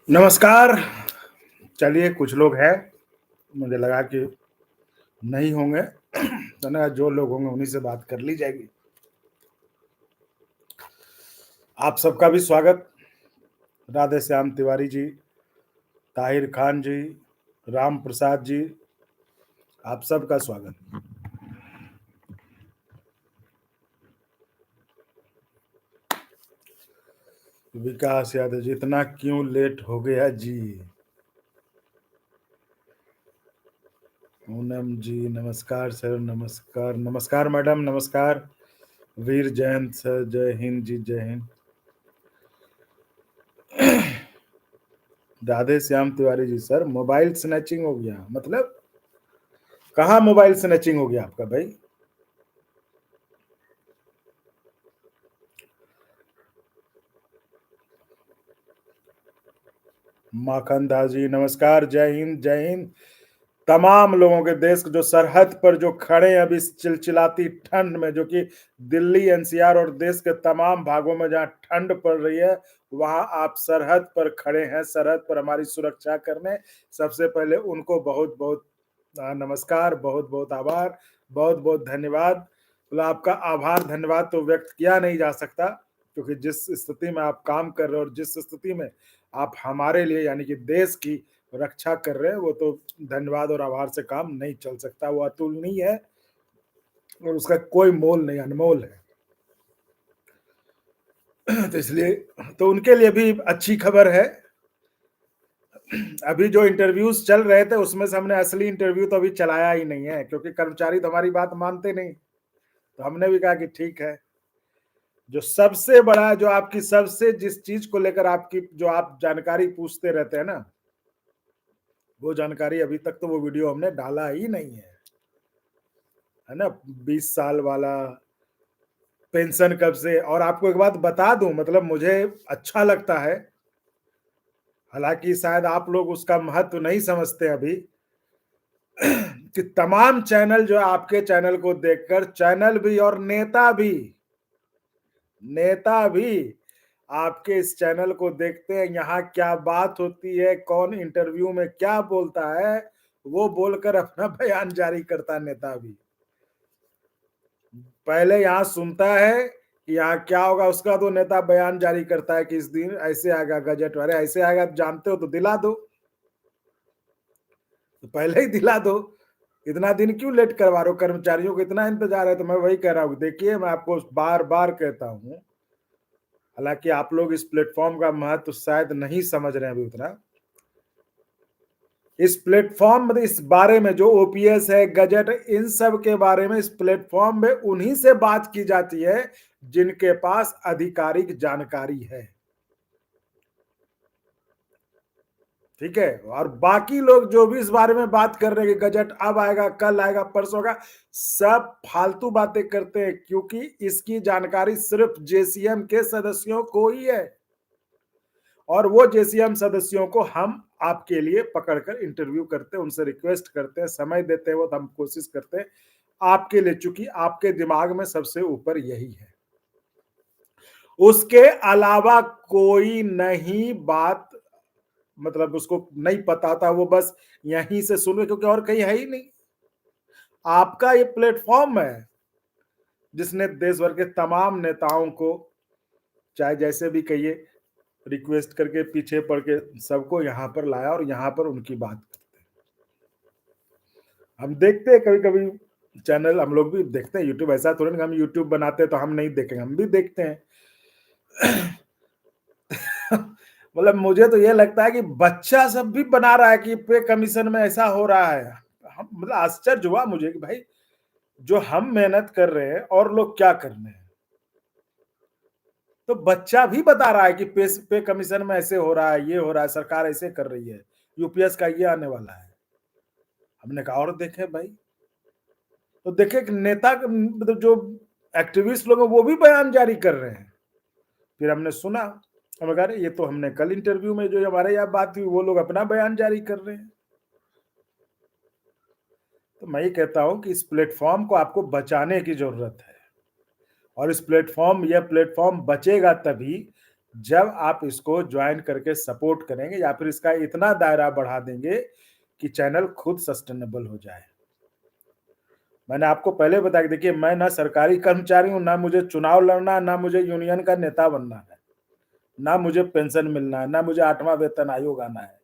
नमस्कार। चलिए कुछ लोग हैं, मुझे लगा कि नहीं होंगे तो ना जो लोग होंगे उन्हीं से बात कर ली जाएगी। आप सबका भी स्वागत। राधे श्याम तिवारी जी, ताहिर खान जी, राम प्रसाद जी, आप सबका स्वागत। विकास यादव जी, इतना क्यों लेट हो गया जी? पूनम जी नमस्कार सर, नमस्कार नमस्कार मैडम, नमस्कार। वीर जयंत सर, जय हिंद जी, जय Hind. Radhe Shyam Tiwari ji, sir mobile snatching हो गया मतलब? कहाँ मोबाइल स्नैचिंग हो गया आपका भाई? माखन दास जी नमस्कार, जय हिंद जय हिंद। तमाम लोगों के देश जो सरहद पर जो खड़े हैं अभी इस चिलचिलाती ठंड में, जो कि दिल्ली एनसीआर और देश के तमाम भागों में जहां ठंड पड़ रही है, वहां आप सरहद पर खड़े हैं, सरहद पर हमारी सुरक्षा करने। सबसे पहले उनको बहुत बहुत नमस्कार, बहुत बहुत आभार, बहुत बहुत धन्यवाद। मतलब आपका आभार धन्यवाद तो व्यक्त किया नहीं जा सकता, क्योंकि जिस स्थिति में आप काम कर रहे हो और जिस स्थिति में आप हमारे लिए यानी कि देश की रक्षा कर रहे हैं, वो तो धन्यवाद और आभार से काम नहीं चल सकता। वो अतुलनीय है और उसका कोई मोल नहीं, अनमोल है। तो इसलिए तो उनके लिए भी अच्छी खबर है। अभी जो इंटरव्यूज चल रहे थे उसमें से हमने असली इंटरव्यू तो अभी चलाया ही नहीं है, क्योंकि कर्मचारी तो हमारी बात मानते नहीं। तो हमने भी कहा कि ठीक है, जो सबसे बड़ा, जो आपकी सबसे जिस चीज को लेकर आपकी जो आप जानकारी पूछते रहते हैं ना, वो जानकारी अभी तक तो वो वीडियो हमने डाला ही नहीं है ना। 20 साल वाला पेंशन कब से। और आपको एक बात बता दूं, मतलब मुझे अच्छा लगता है, हालांकि शायद आप लोग उसका महत्व नहीं समझते अभी, कि तमाम चैनल जो आपके चैनल को देखकर, चैनल भी और नेता भी आपके इस चैनल को देखते हैं। यहाँ क्या बात होती है, कौन इंटरव्यू में क्या बोलता है, वो बोलकर अपना बयान जारी करता है। नेता भी पहले यहाँ सुनता है कि यहाँ क्या होगा, उसका तो नेता बयान जारी करता है कि इस दिन ऐसे आएगा गजट। अरे ऐसे आएगा, जानते हो तो दिला दो, तो पहले ही दिला दो। इतना दिन क्यों लेट करवा रहे हो? कर्मचारियों को इतना इंतजार है। तो मैं वही कह रहा हूँ, देखिए मैं आपको बार बार कहता हूँ, हालांकि आप लोग इस प्लेटफॉर्म का महत्व शायद नहीं समझ रहे हैं अभी उतना। इस प्लेटफॉर्म में इस बारे में जो ओपीएस है, गजट, इन सब के बारे में इस प्लेटफॉर्म में उन्हीं से बात की जाती है जिनके पास आधिकारिक जानकारी है। ठीक है। और बाकी लोग जो भी इस बारे में बात कर रहे हैं कि गजट अब आएगा, कल आएगा, परसों होगा, सब फालतू बातें करते हैं, क्योंकि इसकी जानकारी सिर्फ जेसीएम के सदस्यों को ही है। और वो जेसीएम सदस्यों को हम आपके लिए पकड़कर इंटरव्यू करते हैं, उनसे रिक्वेस्ट करते हैं, समय देते हैं, वो तो हम कोशिश करते हैं आपके लिए, चूंकि आपके दिमाग में सबसे ऊपर यही है। उसके अलावा कोई नहीं बात, मतलब उसको नहीं पता था, वो बस यहीं से सुन, क्योंकि और कहीं है ही नहीं। आपका ये प्लेटफॉर्म है जिसने देश भर के तमाम नेताओं को, चाहे जैसे भी कहिए, रिक्वेस्ट करके पीछे पड़ के सबको यहाँ पर लाया और यहाँ पर उनकी बात करते हैं। हम देखते हैं कभी कभी चैनल, हम लोग भी देखते हैं यूट्यूब, ऐसा थोड़ा ना हम यूट्यूब बनाते हैं तो हम नहीं देखेंगे, हम भी देखते हैं। मतलब मुझे तो ये लगता है कि बच्चा सब भी बना रहा है कि पे कमीशन में ऐसा हो रहा है। मतलब आश्चर्य हुआ मुझे कि भाई, जो हम मेहनत कर रहे हैं और लोग क्या कर रहे हैं, तो बच्चा भी बता रहा है कि पे कमीशन में ऐसे हो रहा है, ये हो रहा है, सरकार ऐसे कर रही है, यूपीएस का ये आने वाला है। हमने कहा और देखे भाई, तो देखे कि नेता मतलब जो एक्टिविस्ट लोग हैं वो भी बयान जारी कर रहे हैं। फिर हमने सुना, हमें कहा ये तो हमने कल इंटरव्यू में जो हमारे यहाँ बात हुई, वो लोग अपना बयान जारी कर रहे हैं। तो मैं ये कहता हूं कि इस प्लेटफॉर्म को आपको बचाने की जरूरत है। और इस प्लेटफॉर्म, यह प्लेटफॉर्म बचेगा तभी जब आप इसको जॉइन करके सपोर्ट करेंगे या फिर इसका इतना दायरा बढ़ा देंगे कि चैनल खुद सस्टेनेबल हो जाए। मैंने आपको पहले बताया कि देखिए मैं ना सरकारी कर्मचारी हूँ, ना मुझे चुनाव लड़ना, ना मुझे यूनियन का नेता बनना है, ना मुझे पेंशन मिलना है, ना मुझे 8वां वेतन आयोग आना है।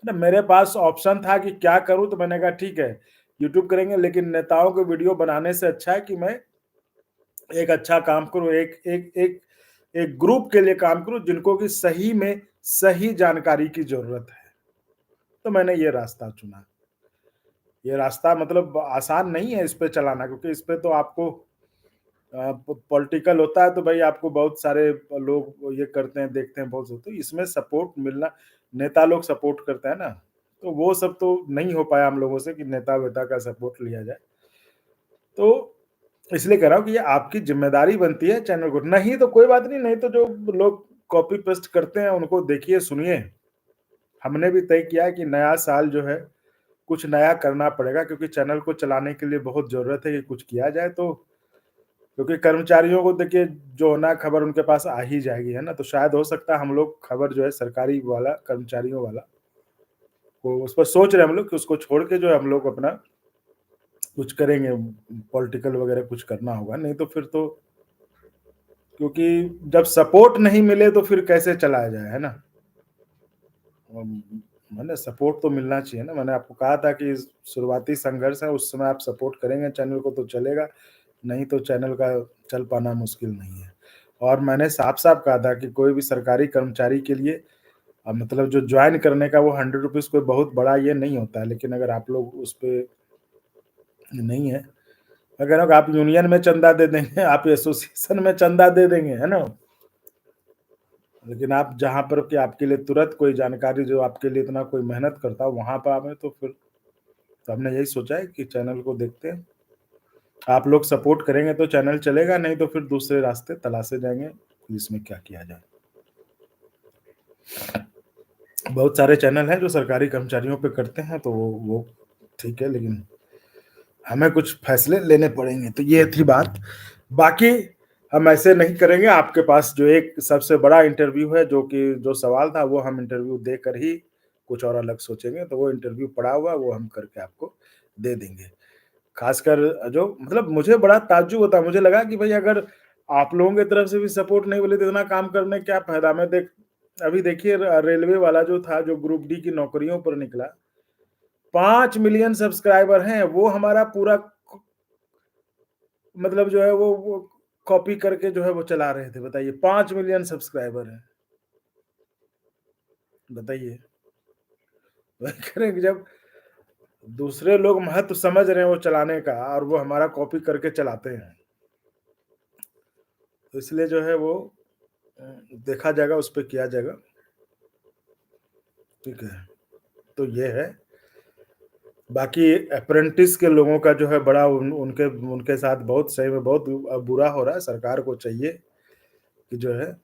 ना मेरे पास ऑप्शन था कि क्या करूँ, तो मैंने कहा ठीक है, यूट्यूब करेंगे, लेकिन नेताओं के वीडियो बनाने से अच्छा है कि मैं एक अच्छा काम करूँ, एक एक एक एक ग्रुप के लिए काम करूँ जिनको कि सही में सही जानकारी की ज़रूरत है। तो मैंने ये रास्ता चुना। ये रास्ता मतलब आसान नहीं है इस पे चलाना, क्योंकि इस पे तो आपको पॉलिटिकल होता है तो भाई आपको बहुत सारे लोग ये करते हैं, देखते हैं बहुत से, तो इसमें सपोर्ट मिलना, नेता लोग सपोर्ट करते हैं ना, तो वो सब तो नहीं हो पाया हम लोगों से कि नेता वेता का सपोर्ट लिया जाए। तो इसलिए कह रहा हूँ कि ये आपकी ज़िम्मेदारी बनती है चैनल को, नहीं तो कोई बात नहीं, नहीं तो जो लोग कॉपी पेस्ट करते हैं उनको देखिए, सुनिए। हमने भी तय किया है कि नया साल जो है, कुछ नया करना पड़ेगा, क्योंकि चैनल को चलाने के लिए बहुत ज़रूरत है कि कुछ किया जाए। तो क्योंकि कर्मचारियों को देखिए जो होना है खबर उनके पास आ ही जाएगी, है ना? तो शायद हो सकता है हम लोग खबर जो है सरकारी वाला, कर्मचारियों वाला, को उस पर सोच रहे हैं हम लोग कि उसको छोड़ के जो है हम लोग अपना कुछ करेंगे, पॉलिटिकल वगैरह कुछ करना होगा, नहीं तो फिर तो, क्योंकि जब सपोर्ट नहीं मिले तो फिर कैसे चलाया जाए, है ना? अम, मैंने सपोर्ट तो मिलना चाहिए ना, मैंने आपको कहा था कि शुरुआती संघर्ष है, उस समय आप सपोर्ट करेंगे चैनल को तो चलेगा, नहीं तो चैनल का चल पाना मुश्किल नहीं है। और मैंने साफ-साफ कहा था कि कोई भी सरकारी कर्मचारी के लिए मतलब जो जॉइन करने का वो ₹100 कोई बहुत बड़ा ये नहीं होता है, लेकिन अगर आप लोग उस पे नहीं है, अगर आप यूनियन में चंदा दे देंगे, आप एसोसिएशन में चंदा दे देंगे, है ना? लेकिन आप जहाँ पर कि आपके लिए तुरंत कोई जानकारी जो आपके लिए इतना कोई मेहनत करता हो, वहाँ पर आवे तो फिर, तो हमने यही सोचा है कि चैनल को देखते हैं। आप लोग सपोर्ट करेंगे तो चैनल चलेगा, नहीं तो फिर दूसरे रास्ते तलाशे जाएँगे, कि इसमें क्या किया जाए। बहुत सारे चैनल हैं जो सरकारी कर्मचारियों पे करते हैं, तो वो ठीक है, लेकिन हमें कुछ फैसले लेने पड़ेंगे, तो ये थी बात। बाकी हम ऐसे नहीं करेंगे, आपके पास जो एक सबसे बड़ा इंटरव्यू है, जो कि जो सवाल था वो हम इंटरव्यू देकर ही कुछ और अलग सोचेंगे, तो वो इंटरव्यू पड़ा हुआ है, वो हम करके आपको दे देंगे। खासकर जो मतलब मुझे बड़ा ताज्जुब होता है, मुझे लगा कि भाई अगर आप लोगों की तरफ से भी सपोर्ट नहीं मिले तो इतना काम करने क्या फ़ायदा? मैं देख अभी देखिए रेलवे वाला जो था, जो ग्रुप डी की नौकरियों पर निकला, 5 मिलियन सब्सक्राइबर हैं, वो हमारा पूरा मतलब जो है वो कॉपी करके जो है वो चला रहे थे, बताइए 5 मिलियन सब्सक्राइबर हैं, बताइए। वही कह रहे हैं कि जब दूसरे लोग महत्व समझ रहे हैं वो चलाने का और वो हमारा कॉपी करके चलाते हैं, तो इसलिए जो है वो देखा जाएगा, उस पे किया जाएगा, ठीक है। तो ये है, बाकी अप्रेंटिस के लोगों का जो है बड़ा उनके उनके साथ बहुत सही में बहुत बुरा हो रहा है, सरकार को चाहिए कि जो है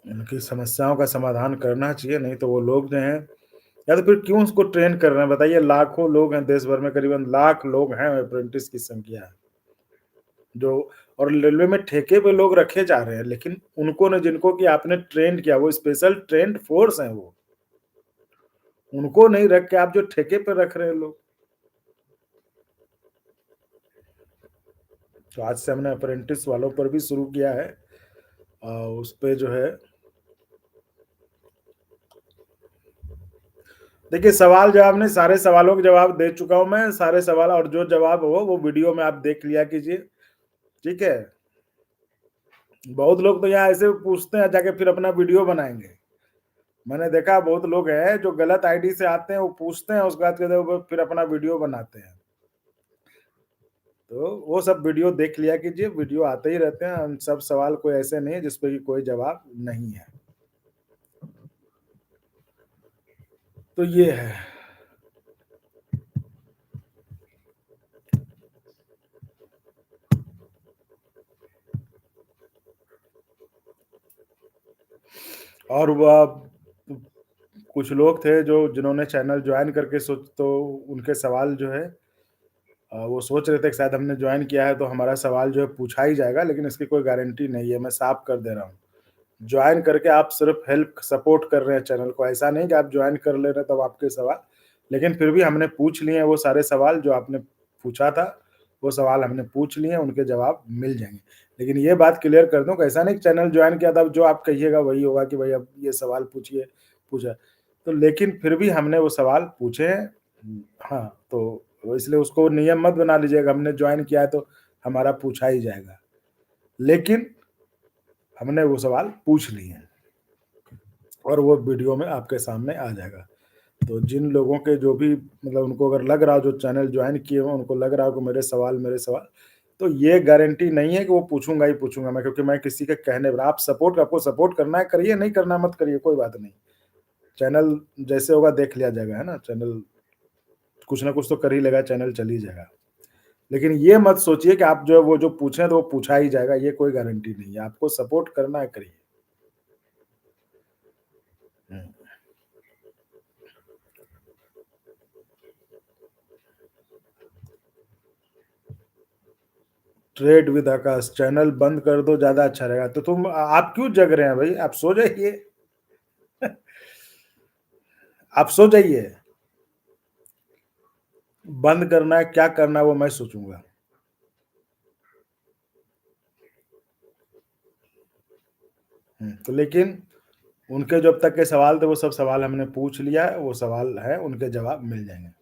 उनकी समस्याओं का समाधान करना चाहिए, नहीं तो वो लोग जो हैं, या तो फिर क्यों उसको ट्रेन कर रहे हैं बताइए? लाखों लोग हैं देश भर में, करीबन लाख लोग हैं, अप्रेंटिस की संख्या है, जो और रेलवे में ठेके पे लोग रखे जा रहे हैं, लेकिन उनको न जिनको कि आपने ट्रेंड किया, वो स्पेशल ट्रेन्ड फोर्स हैं वो, उनको नहीं रख के आप जो ठेके पे रख रहे हैं लोग। तो आज से हमने अप्रेंटिस वालों पर भी शुरू किया है, उस पे जो है देखिए सवाल जवाब नहीं, सारे सवालों के जवाब दे चुका हूँ मैं, सारे सवाल और जो जवाब हो वो वीडियो में आप देख लिया कीजिए, ठीक है? बहुत लोग तो यहाँ ऐसे पूछते हैं जाके फिर अपना वीडियो बनाएँगे। मैंने देखा बहुत लोग हैं जो गलत आईडी से आते हैं, वो पूछते हैं उसके बाद कहते हैं वो फिर अपना वीडियो बनाते हैं। तो वो सब वीडियो देख लिया कीजिए, वीडियो आते ही रहते हैं, हम सब सवाल कोई ऐसे नहीं है जिस पे कि कोई जवाब नहीं है। तो ये है। और वह कुछ लोग थे जो जिन्होंने चैनल जॉइन करके सोच तो उनके सवाल जो है वो सोच रहे थे कि शायद हमने जॉइन किया है तो हमारा सवाल जो है पूछा ही जाएगा, लेकिन इसकी कोई गारंटी नहीं है, मैं साफ कर दे रहा हूँ। जॉइन करके आप सिर्फ हेल्प सपोर्ट कर रहे हैं चैनल को, ऐसा नहीं कि आप जॉइन कर ले रहे हैं तब आपके सवाल, लेकिन फिर भी हमने पूछ लिए हैं वो सारे सवाल जो आपने पूछा था, वो सवाल हमने पूछ लिए हैं, उनके जवाब मिल जाएँगे। लेकिन ये बात क्लियर कर दूँ कि ऐसा नहीं कि चैनल जॉइन किया था, अब जो आप कहिएगा वही होगा कि भई अब ये सवाल पूछिए, पूछा। तो लेकिन फिर भी हमने वो सवाल पूछे हैं। हाँ, तो इसलिए उसको नियम मत बना लीजिएगा, हमने जॉइन किया है तो हमारा पूछा ही जाएगा। लेकिन हमने वो सवाल पूछ लिए हैं और वो वीडियो में आपके सामने आ जाएगा। तो जिन लोगों के जो भी मतलब उनको अगर लग रहा हो जो चैनल जॉइन किए हों, उनको लग रहा हो कि मेरे सवाल, तो ये गारंटी नहीं है कि वो पूछूँगा ही पूछूँगा मैं, क्योंकि मैं किसी के कहने पर आप सपोर्ट आपको सपोर्ट करना है करिए, नहीं करना मत करिए, कोई बात नहीं। चैनल जैसे होगा देख लिया जाएगा, है ना? चैनल कुछ ना कुछ तो कर ही लेगा, चैनल चल ही जाएगा। लेकिन ये मत सोचिए कि आप जो है वो जो पूछें तो वो पूछा ही जाएगा, ये कोई गारंटी नहीं है। आपको सपोर्ट करना है करिए। हुँ। ट्रेड विद आकाश चैनल बंद कर दो ज़्यादा अच्छा रहेगा। तो आप क्यों जग रहे हैं भई? आप सो जाइए। आप सो जाइए। बंद करना है, क्या करना है वो मैं सोचूँगा। तो लेकिन उनके जो अब तक के सवाल थे वो सब सवाल हमने पूछ लिया है, वो सवाल है, उनके जवाब मिल जाएँगे।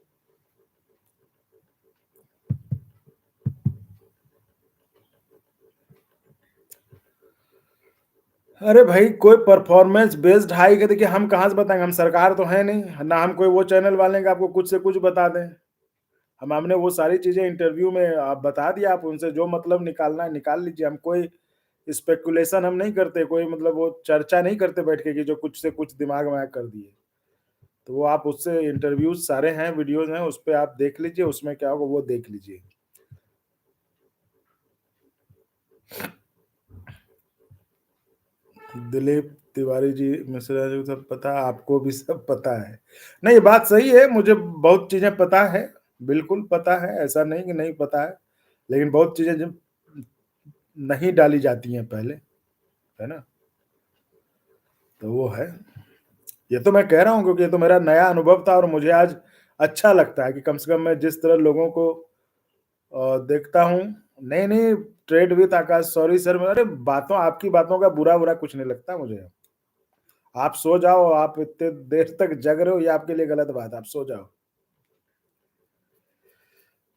अरे भाई कोई परफॉर्मेंस बेस्ड हाइक है, देखिए हम कहाँ से बताएँगे, हम सरकार तो हैं नहीं, ना हम कोई वो चैनल वाले हैं कि आपको कुछ से कुछ बता दें। हमने वो सारी चीज़ें इंटरव्यू में बता दिया, आप उनसे जो मतलब निकालना है निकाल लीजिए। हम कोई स्पेकुलेशन हम नहीं करते, कोई मतलब वो चर्चा नहीं करते बैठ के कि जो कुछ से कुछ दिमाग में आया कर दिए। तो वो आप उससे इंटरव्यूज़ सारे हैं, वीडियोज़ हैं, उसपे आप देख लीजिए, उसमें क्या होगा वो देख लीजिए। दिलीप तिवारी जी, मिश्रा जी को सब पता है, आपको भी सब पता है। नहीं, बात सही है, मुझे बहुत चीज़ें पता है, बिल्कुल पता है, ऐसा नहीं कि नहीं पता है। लेकिन बहुत चीज़ें जब नहीं डाली जाती हैं पहले, है ना? तो वो है। ये तो मैं कह रहा हूँ क्योंकि ये तो मेरा नया अनुभव था और मुझे आज अच्छा लगता है कि कम से कम मैं जिस तरह लोगों को देखता हूँ। नहीं, नहीं, trade with Akash, sorry sir, अरे बातों आपकी बातों का बुरा-वुरा कुछ नहीं लगता मुझे। आप सो जाओ, आप इतने देर तक जग रहे हो ये आपके लिए गलत बात है, आप सो जाओ।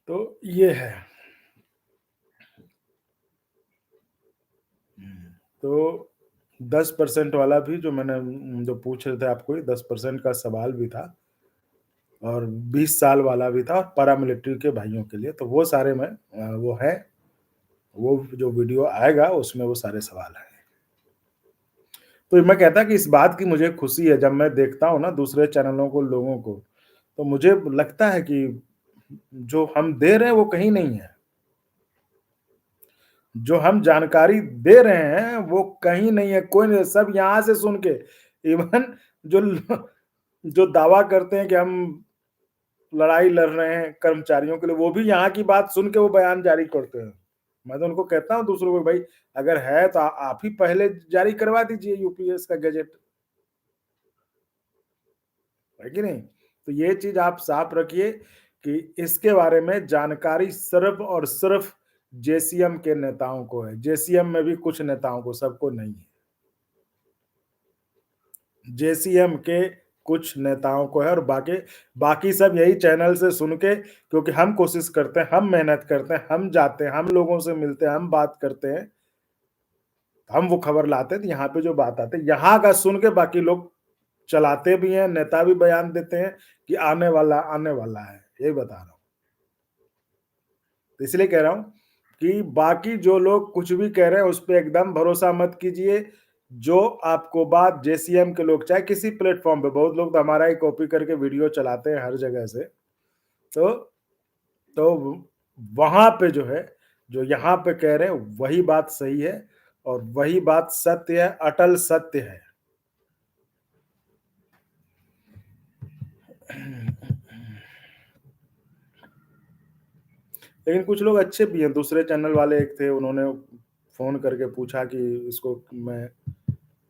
तो ये है। तो 10% वाला भी जो मैंने जो पूछ रहे थे आपको, ये 10% का सवाल भी था और 20 साल वाला भी था और पैरामिलिट्री के भाइयों के लिए, तो वो सारे में वो है, वो जो वीडियो आएगा उसमें वो सारे सवाल हैं। तो मैं कहता कि इस बात की मुझे खुशी है जब मैं देखता हूँ ना दूसरे चैनलों को, लोगों को, तो मुझे लगता है कि जो हम दे रहे हैं वो कहीं नहीं है। जो हम जानकारी दे रहे हैं वो कहीं नहीं है, कोई नहीं, सब यहाँ से सुन के इवन जो जो दावा करते हैं कि हम लड़ाई लड़ रहे हैं कर्मचारियों के लिए, वो भी यहाँ की बात सुन के वो बयान जारी करते हैं। मैं तो उनको कहता हूँ दूसरों को, भाई अगर है तो आप ही पहले जारी करवा दीजिए यूपीएस का गज़ेट, है कि नहीं? तो ये चीज़ आप साफ रखिए कि इसके बारे में जानकारी सिर्फ़ और सिर्फ़ जेसीएम के नेताओं को है। जेसीएम में भी कुछ नेताओं को, सबको नहीं है। जेसीएम के कुछ नेताओं को है और बाकी बाकी सब यही चैनल से सुन के, क्योंकि हम कोशिश करते हैं, हम मेहनत करते हैं, हम जाते हैं, हम लोगों से मिलते हैं, हम बात करते हैं, हम वो खबर लाते हैं, तो यहाँ पे जो बात आती है, यहाँ का सुन के बाकी लोग चलाते भी हैं, नेता भी बयान देते हैं कि आने वाला है, यही बता रहा हूँ। तो इसलिए कह रहा हूँ कि बाकी जो लोग कुछ भी कह रहे हैं उस पे एकदम भरोसा मत कीजिए। जो आपको बात जेसीएम के लोग, चाहे किसी प्लेटफ़ॉर्म पे, बहुत लोग तो हमारा ही कॉपी करके वीडियो चलाते हैं हर जगह से। तो तो वहाँ पे जो है, जो यहाँ पे कह रहे हैं वही बात सही है और वही बात सत्य है, अटल सत्य है। लेकिन कुछ लोग अच्छे भी हैं, दूसरे चैनल वाले एक थे, उन्होंने फ़ोन करके पूछा कि इसको मैं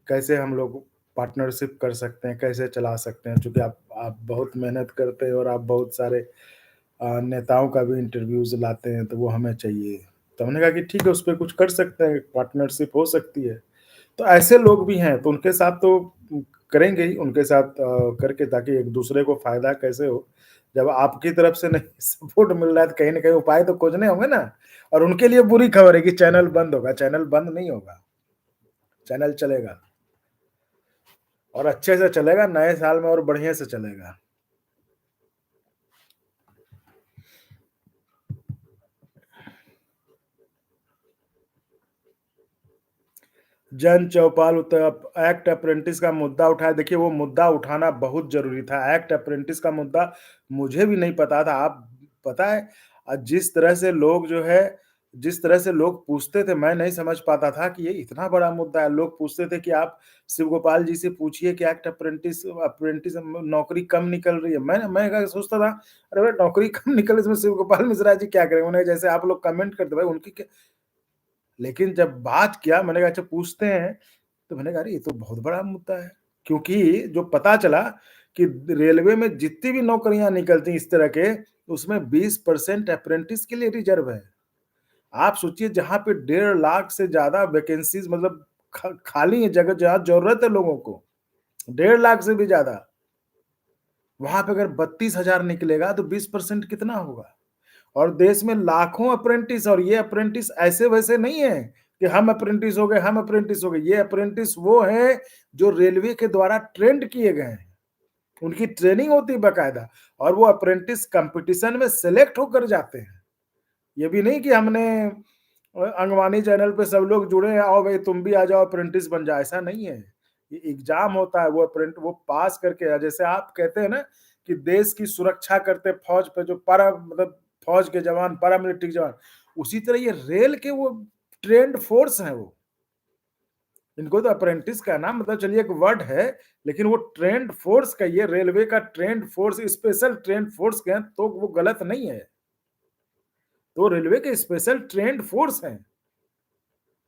कैसे हम लोग पार्टनरशिप कर सकते हैं, कैसे चला सकते हैं? चूँकि आप बहुत मेहनत करते हैं और आप बहुत सारे नेताओं का भी इंटरव्यूज़ लाते हैं, तो वो हमें चाहिए। तो हमने कहा कि ठीक है, उस पे कुछ कर सकते हैं, पार्टनरशिप हो सकती है। तो ऐसे लोग भी हैं, तो उनके साथ तो करेंगे ही, उनके साथ करके ताकि एक-दूसरे को फ़ायदा कैसे हो। जब आपकी तरफ से नहीं सपोर्ट मिल रहा है, तो कहीं न कहीं उपाय तो खोजने होंगे ना। और उनके लिए बुरी खबर है कि चैनल बंद होगा, चैनल बंद नहीं होगा, चैनल चलेगा और अच्छे से चलेगा, नए साल में और बढ़िया से चलेगा। जन चौपाल एक्ट अप्रेंटिस का मुद्दा उठाया। देखिए, वो मुद्दा उठाना बहुत ज़रूरी था। एक्ट अप्रेंटिस का मुद्दा मुझे भी नहीं पता था। आप पता है जिस तरह से लोग पूछते थे, मैं नहीं समझ पाता था कि ये इतना बड़ा मुद्दा है। लोग पूछते थे कि आप शिव गोपाल जी से पूछिए कि एक्ट अप्रेंटिस अप्रेंटिस नौकरी कम निकल रही है। मैं क्या सोचता था, अरे भाई नौकरी कम निकल इसमें शिव गोपाल मिश्रा जी क्या करेंगे? उन्हें जैसे आप लोग कमेंट करते भाई उनकी क्या। लेकिन जब बात किया मैंने कहा अच्छा पूछते हैं, तो मैंने कहा अरे ये तो बहुत बड़ा मुद्दा है। क्योंकि जो पता चला कि रेलवे में जितनी भी नौकरियाँ निकलती हैं इस तरह के, उसमें 20% अप्रेंटिस के लिए रिज़र्व है। आप सोचिए जहाँ पे 1.5 लाख से ज़्यादा वैकेंसीज़ मतलब खाली है जगह जहाँ ज़रूरत है लोगों को, 1.5 लाख से भी ज़्यादा। वहाँ पे अगर 32,000 निकलेगा तो 20% कितना होगा? और देश में लाखों अप्रेंटिस और ये अप्रेंटिस ऐसे-वैसे नहीं है कि हम अप्रेंटिस हो गए, हम अप्रेंटिस हो गए। ये अप्रेंटिस वो हैं जो रेलवे के द्वारा ट्रेंड किए गए हैं। उनकी ट्रेनिंग होती है बाकायदा और वो अप्रेंटिस कॉम्पिटिशन में सेलेक्ट होकर जाते हैं। ये भी नहीं कि हमने अंगवानी चैनल पे सब लोग जुड़े हैं, आओ भाई तुम भी आ जाओ अप्रेंटिस बन जाओ, ऐसा नहीं है। ये एग्ज़ाम होता है, वो पास करके जैसे आप कहते हैं ना कि देश की सुरक्षा करते फौज पे जो फौज के जवान, पैरामिलिट्री जवान, उसी तरह ये रेल के वो ट्रेन्ड फोर्स हैं वो। इनको तो अप्रेंटिस कहना मतलब चलिए एक वर्ड है, लेकिन वो ट्रेन्ड फोर्स कहिए, रेलवे का trained force, special trained force कहें तो वो गलत नहीं है। तो रेलवे के स्पेशल ट्रेन्ड फोर्स हैं।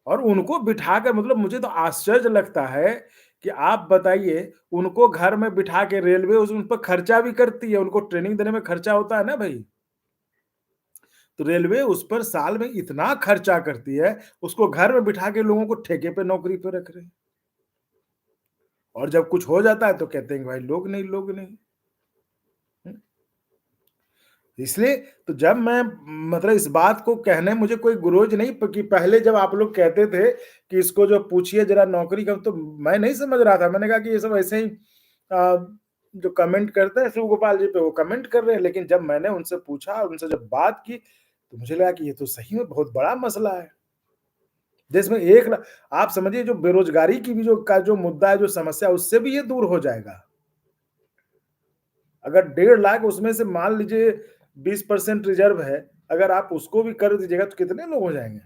और उनको बिठाकर मतलब मुझे तो आश्चर्य लगता है कि आप बताइए, उनको घर में बिठा के रेलवे उन पर खर्चा भी करती है, उनको ट्रेनिंग देने में खर्चा होता है ना भई। तो रेलवे उस पर साल में इतना खर्चा करती है, उसको घर में बिठा के लोगों को ठेके पे नौकरी पे रख रहे हैं। और जब कुछ हो जाता है तो कहते हैं कि भाई लोग नहीं। हुँ। इसलिए तो जब मैं मतलब इस बात को कहने मुझे कोई गुरेज नहीं कि पहले जब आप लोग कहते थे कि इसको जो पूछिए जरा नौकरी का, तो मैं नहीं समझ रहा था। मैंने कहा कि ये सब ऐसे ही जो कमेंट करते हैं शिव गोपाल जी पे वो कमेंट कर रहे हैं। लेकिन जब मैंने उनसे पूछा और उनसे जब बात की, तो मुझे लगा कि ये तो सही में बहुत बड़ा मसला है। जिसमें 1 ला आप समझिए जो बेरोज़गारी की भी जो मुद्दा है, जो समस्या है, उससे भी ये दूर हो जाएगा। अगर 1.5 लाख उसमें से मान लीजिए 20% रिज़र्व है, अगर आप उसको भी कर दीजिएगा तो कितने लोग हो जाएँगे?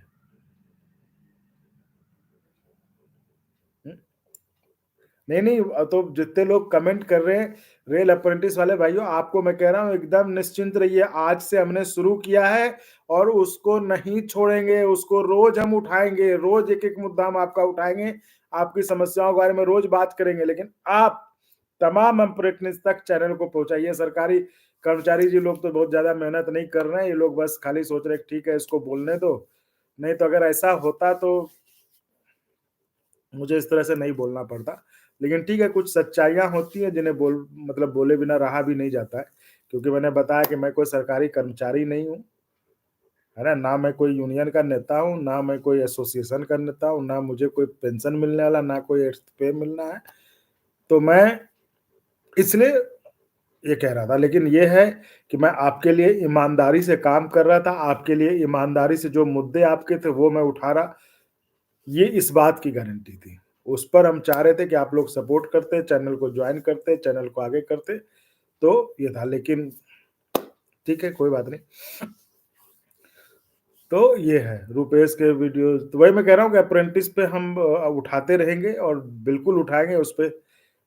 हुँ। नहीं, नहीं तो जितने लोग कमेंट कर रहे हैं, रेल अप्रेंटिस वाले भाइयों, आपको मैं कह रहा हूँ एकदम निश्चिंत रहिए। आज से हमने शुरू किया है और उसको नहीं छोड़ेंगे, उसको रोज़ हम उठाएँगे, रोज़ एक-एक मुद्दा हम आपका उठाएँगे, आपकी समस्याओं के बारे में रोज़ बात करेंगे। लेकिन आप तमाम अप्रेंटिस तक चैनल को पहुँचाइए। सरकारी कर्मचारी जी लोग तो बहुत ज़्यादा मेहनत नहीं कर रहे हैं, ये लोग बस खाली सोच रहे हैं कि ठीक है इसको बोलने दो। नहीं तो अगर ऐसा होता तो मुझे इस तरह से नहीं बोलना पड़ता। लेकिन ठीक है, कुछ सच्चाइयाँ होती हैं जिन्हें बोले बिना रहा भी नहीं जाता है। क्योंकि मैंने बताया कि मैं कोई सरकारी कर्मचारी नहीं हूँ, है ना? ना मैं कोई यूनियन का नेता हूँ, ना मैं कोई एसोसिएशन का नेता हूँ, ना मुझे कोई पेंशन मिलने वाला, ना कोई एर्थ पे मिलना है। तो मैं इसलिए ये कह रहा था। लेकिन ये है कि मैं आपके लिए ईमानदारी से काम कर रहा था, आपके लिए ईमानदारी से जो मुद्दे आपके थे वो मैं उठा रहा, ये इस बात की गारंटी थी। उस पर हम चाह रहे थे कि आप लोग सपोर्ट करते, चैनल को जॉइन करते, चैनल को आगे करते, तो ये था। लेकिन ठीक है, कोई बात नहीं। तो ये है, रुपेश के वीडियोज़ तो वही मैं कह रहा हूँ कि अप्रेंटिस पे हम उठाते रहेंगे और बिल्कुल उठाएँगे, उस पे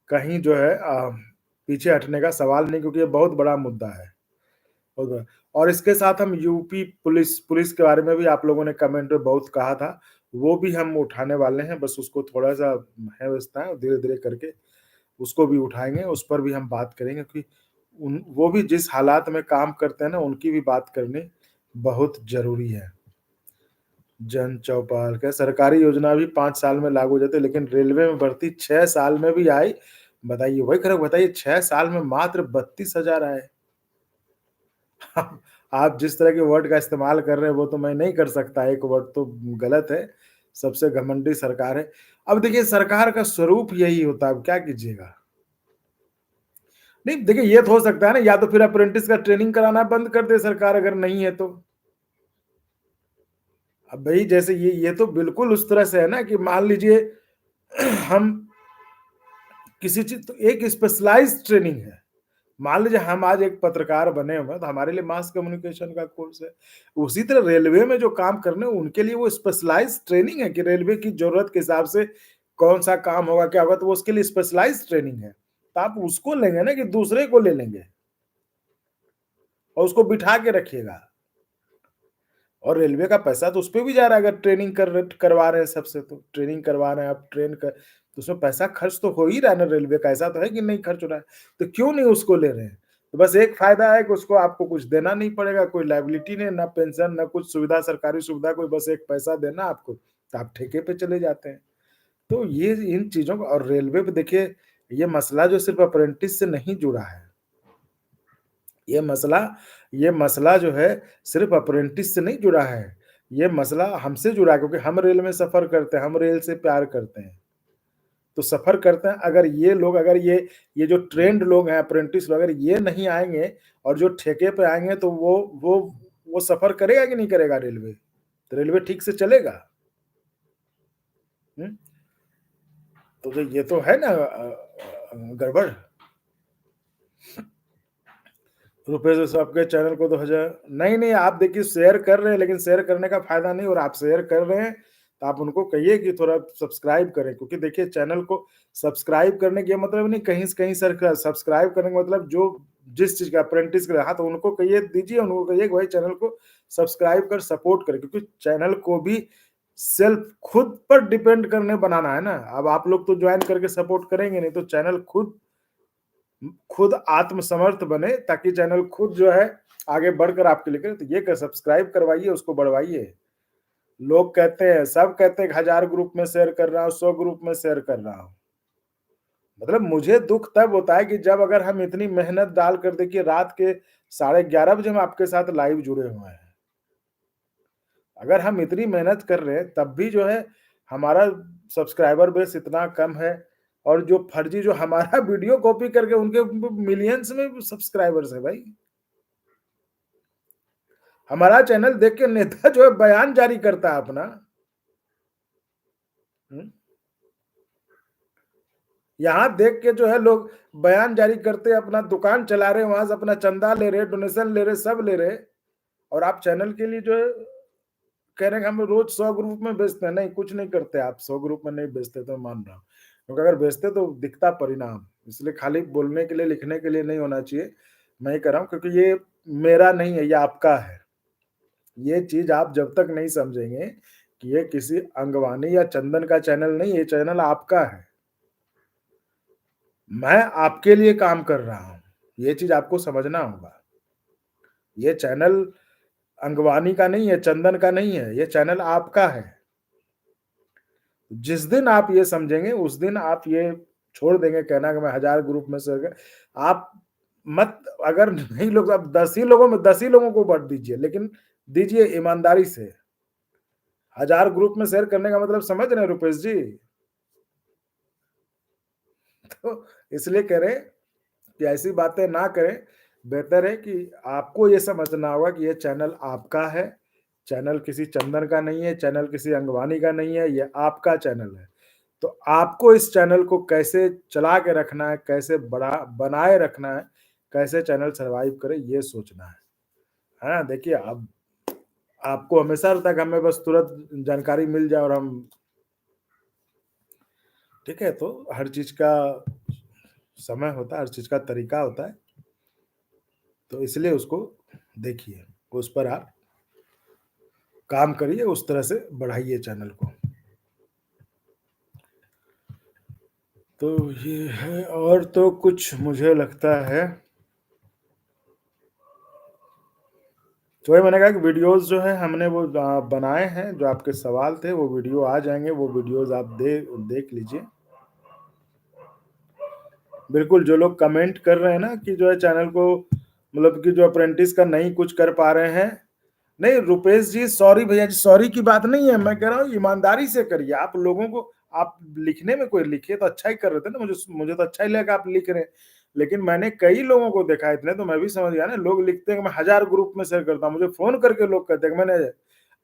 कहीं जो है पीछे हटने का सवाल नहीं, क्योंकि ये बहुत बड़ा मुद्दा है। बहुत बड़ा। और इसके साथ हम यूपी पुलिस पुलिस के बारे में भी आप लोगों ने कमेंट में बहुत कहा था, वो भी हम उठाने वाले हैं, बस उसको थोड़ा-सा है व्यवस्था है, धीरे-धीरे करके उसको भी उठाएँगे, उस पर भी हम बात करेंगे कि उन वो भी जिस हालात में काम करते हैं ना, उनकी भी बात करनी बहुत ज़रूरी है। जन चौपाल क्या सरकारी योजना भी 5 साल में लागू हो जाती है, लेकिन रेलवे में भर्ती 6 साल में भी आई। बताइए, वही करें बताइए 6 साल में मात्र 32,000 आए। आप जिस तरह के वर्ड का इस्तेमाल कर रहे हैं, वो तो मैं नहीं कर सकता, एक वर्ड तो गलत है। सबसे घमंडी सरकार है। अब देखिए सरकार का स्वरूप यही होता है, अब क्या कीजिएगा? नहीं देखिए ये तो हो सकता है ना, या तो फिर अप्रेंटिस का ट्रेनिंग कराना बंद कर दे सरकार अगर नहीं है तो। अब भई जैसे ये तो बिल्कुल उस तरह से है ना कि मान लीजिए हम किसी चीज़ तो एक स्पेशलाइज़्ड ट्रेनिंग है। मान लीजिए हम आज एक पत्रकार बने हुए हैं, तो हमारे लिए मास कम्युनिकेशन का कोर्स है। उसी तरह रेलवे में जो काम करने हैं, उनके लिए वो स्पेशलाइज़्ड ट्रेनिंग है कि रेलवे की ज़रूरत के हिसाब से कौन-सा काम होगा, क्या होगा, तो वो उसके लिए स्पेशलाइज़्ड ट्रेनिंग है। तो आप उसको लेंगे ना कि दूसरे को ले लेंगे और उसको बिठा के रखिएगा। और रेलवे का पैसा तो उसपे भी जा रहा है अगर ट्रेनिंग करवा रहे हैं सबसे तो। ट्रेनिंग करवा रहे हैं आप ट्रेन कर तो उसमें पैसा खर्च तो हो ही रहा है ना रेलवे का, ऐसा तो है कि नहीं खर्च हो रहा है। तो क्यों नहीं उसको ले रहे हैं? तो बस एक फ़ायदा है कि उसको आपको कुछ देना नहीं पड़ेगा, कोई लायबिलिटी नहीं, ना पेंशन, ना कुछ सुविधा, सरकारी सुविधा, कोई बस एक पैसा देना आपको, तो आप ठेके पे चले जाते हैं। तो ये इन चीज़ों को और रेलवे पे देखिए, ये मसला जो सिर्फ़ अप्रेंटिस से नहीं जुड़ा है। ये मसला ये मसला जो है सिर्फ़ अप्रेंटिस से नहीं जुड़ा है। ये मसला हमसे जुड़ा है क्योंकि हम रेल में सफ़र करते हैं, हम रेल से प्यार करते हैं। तो सफ़र करते हैं अगर ये जो ट्रेन्ड लोग हैं अप्रेंटिस लोग अगर ये नहीं आएँगे और जो ठेके पे आएँगे तो वो सफ़र करेगा कि नहीं करेगा रेलवे? तो रेलवे ठीक से चलेगा? हुँ? तो ये तो है ना गड़बड़। रुपए से आपके चैनल को तो हज़ार नहीं, नहीं आप देखिए शेयर कर रहे हैं लेकिन शेयर करने का फ़ायदा नहीं हो रहा। आप शेयर कर रहे हैं, तो आप उनको कहिए कि थोड़ा सब्सक्राइब करें क्योंकि देखिए चैनल को सब्सक्राइब करने का ये मतलब नहीं कहीं से कहीं सर का सब्सक्राइब करने का मतलब जो जिस चीज़ का अप्रेंटिस का हाँ, तो उनको कहिए दीजिए उनको कहिए कि भाई चैनल को सब्सक्राइब कर सपोर्ट करें क्योंकि चैनल को भी सेल्फ खुद पर डिपेंड करने बनाना है ना। अब आप लोग तो जॉइन करके सपोर्ट करेंगे नहीं, तो चैनल खुद आत्मसमर्थ बने ताकि चैनल खुद जो है आगे बढ़कर आपके लिए करे तो ये कर सब्सक्राइब करवाइए उसको बढ़वाइए। लोग कहते हैं सब कहते हैं 1000 ग्रुप में शेयर कर रहा हूँ, 100 ग्रुप में शेयर कर रहा हूँ। मतलब मुझे दुःख तब होता है कि जब अगर हम इतनी मेहनत डालकर देखिए रात के 11:30 बजे हम आपके साथ लाइव जुड़े हुए हैं। अगर हम इतनी मेहनत कर रहे हैं तब भी जो है हमारा सब्सक्राइबर बेस इतना कम है और जो फर्जी जो हमारा वीडियो कॉपी करके उनके मिलियंस में सब्सक्राइबर्स है भाई। हमारा चैनल देख के नेता जो है बयान जारी करता है अपना। हुँ। यहाँ देख के जो है लोग बयान जारी करते हैं, अपना दुकान चला रहे हैं, वहाँ से अपना चंदा ले रहे, डोनेशन ले रहे, सब ले रहे और आप चैनल के लिए जो है कह रहे हैं कि हम रोज़ 100 ग्रुप में बेचते हैं। नहीं, कुछ नहीं करते आप, 100 ग्रुप में नहीं बेचते तो मान रहा हूँ। क्योंकि अगर बेचते तो दिखता परिणाम। इसलिए खाली बोलने के लिए, लिखने के लिए नहीं होना चाहिए। मैं ये कह रहा हूँ क्योंकि ये मेरा नहीं है, ये आपका है। ये चीज़ आप जब तक नहीं समझेंगे कि ये किसी अंगवानी या चंदन का चैनल नहीं है, ये चैनल आपका है। मैं आपके लिए काम कर रहा हूँ। ये चीज़ आपको समझना होगा। ये चैनल अंगवानी का नहीं है, चंदन का नहीं है, ये चैनल आपका है। जिस दिन आप ये समझेंगे, उस दिन आप ये छोड़ देंगे कहना कि मैं 1000 ग्रुप में शेयर कर आप मत अगर नहीं लोग आप 10 ही लोगों में 10 ही लोगों को वोट दीजिए, लेकिन दीजिए ईमानदारी से। 1000 ग्रुप में शेयर करने का मतलब समझ रहे हैं रुपेश जी? तो इसलिए कह रहे हैं कि ऐसी बातें ना करें। बेहतर है कि आपको ये समझना होगा कि ये चैनल आपका है, चैनल किसी चंदन का नहीं है, चैनल किसी अंगवानी का नहीं है, ये आपका चैनल है। तो आपको इस चैनल को कैसे चला के रखना है, कैसे बड़ा बनाए रखना है, कैसे चैनल सर्वाइव करे ये सोचना है। हाँ, देखिए अब आपको हमेशा लगता है कि हमें बस तुरंत जानकारी मिल जाए और हम ठीक है, तो हर चीज़ का समय होता है, हर चीज़ का तरीका होता है। तो इसलिए उसको देखिए, उस पर आप काम करिए, उस तरह से बढ़ाइए चैनल को। तो ये है, और तो कुछ मुझे लगता है, तो वही मैंने कहा कि वीडियोज़ जो है हमने वो बनाए हैं, जो आपके सवाल थे वो वीडियो आ जाएँगे, वो वीडियोज़ आप देख लीजिए। बिल्कुल, जो लोग कमेंट कर रहे हैं ना कि जो है चैनल को, मतलब कि जो अप्रेंटिस का नहीं कुछ कर पा रहे हैं, नहीं रुपेश जी, सॉरी भैया जी, सॉरी की बात नहीं है, मैं कह रहा हूँ ईमानदारी से करिए। आप लोगों को, आप लिखने में कोई लिखिए तो अच्छा ही कर रहे थे ना, मुझे मुझे तो अच्छा ही लगा आप लिख रहे हैं। लेकिन मैंने कई लोगों को देखा इतने, तो मैं भी समझ गया ना, लोग लिखते हैं कि मैं 1000 ग्रुप में शेयर करता हूँ, मुझे फ़ोन करके लोग कहते हैं कि मैंने,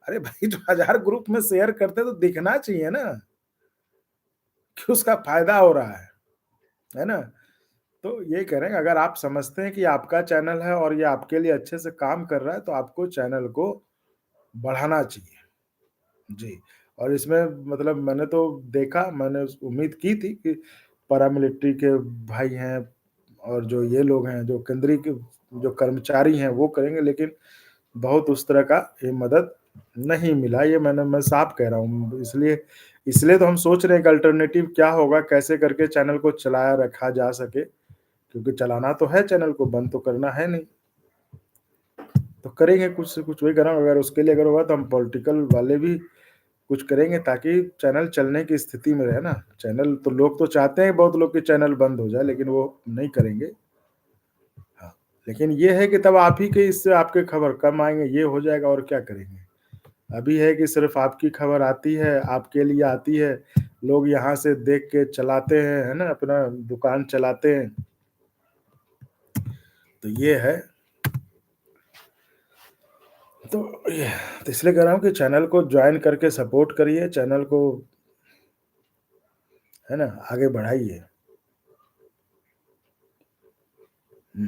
अरे भाई जो 1000 ग्रुप में शेयर करते हैं तो दिखना चाहिए ना, कि उसका फ़ायदा हो रहा है ना? तो यही कह रहे हैं, अगर आप समझते हैं कि आपका चैनल है और ये आपके लिए अच्छे से काम कर रहा है, तो आपको चैनल को बढ़ाना चाहिए। जी, और इसमें मतलब मैंने तो देखा, मैंने उम्मीद की थी कि पैरामिलिट्री के भाई हैं और जो ये लोग हैं, जो केंद्रीय के जो कर्मचारी हैं, वो करेंगे, लेकिन बहुत उस तरह का ये मदद नहीं मिला। ये मैं साफ कह रहा हूँ। इसलिए इसलिए तो हम सोच रहे हैं कि अल्टरनेटिव क्या होगा, कैसे करके चैनल को चलाया रखा जा सके, क्योंकि चलाना तो है चैनल को, बंद तो करना है नहीं। तो करेंगे कुछ से कुछ, वही कर रहा हूँ, अगर उसके लिए अगर होगा तो हम पॉलिटिकल वाले भी कुछ करेंगे ताकि चैनल चलने की स्थिति में रहे ना। चैनल तो लोग तो चाहते हैं, बहुत लोग के चैनल बंद हो जाए, लेकिन वो नहीं करेंगे। हाँ, लेकिन ये है कि तब आप ही के इससे आपके खबर कम आएँगे, ये हो जाएगा, और क्या करेंगे? अभी है कि सिर्फ़ आपकी खबर आती है, आपके लिए आती है, लोग यहाँ से देख के चलाते हैं, है ना? अपना दुकान चलाते हैं। तो ये है। तो ये तो इसलिए कह रहा हूँ कि चैनल को जॉइन करके सपोर्ट करिए, चैनल को, है ना, आगे बढ़ाइए। हुँ।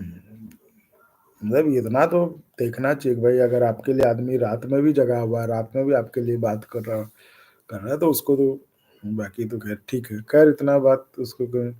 मतलब इतना तो देखना चाहिए कि भाई अगर आपके लिए आदमी रात में भी जगा हुआ है, रात में भी आपके लिए बात कर रहा है तो उसको तो, बाकी तो ख़ैर ठीक है। ख़ैर इतना बात उसको क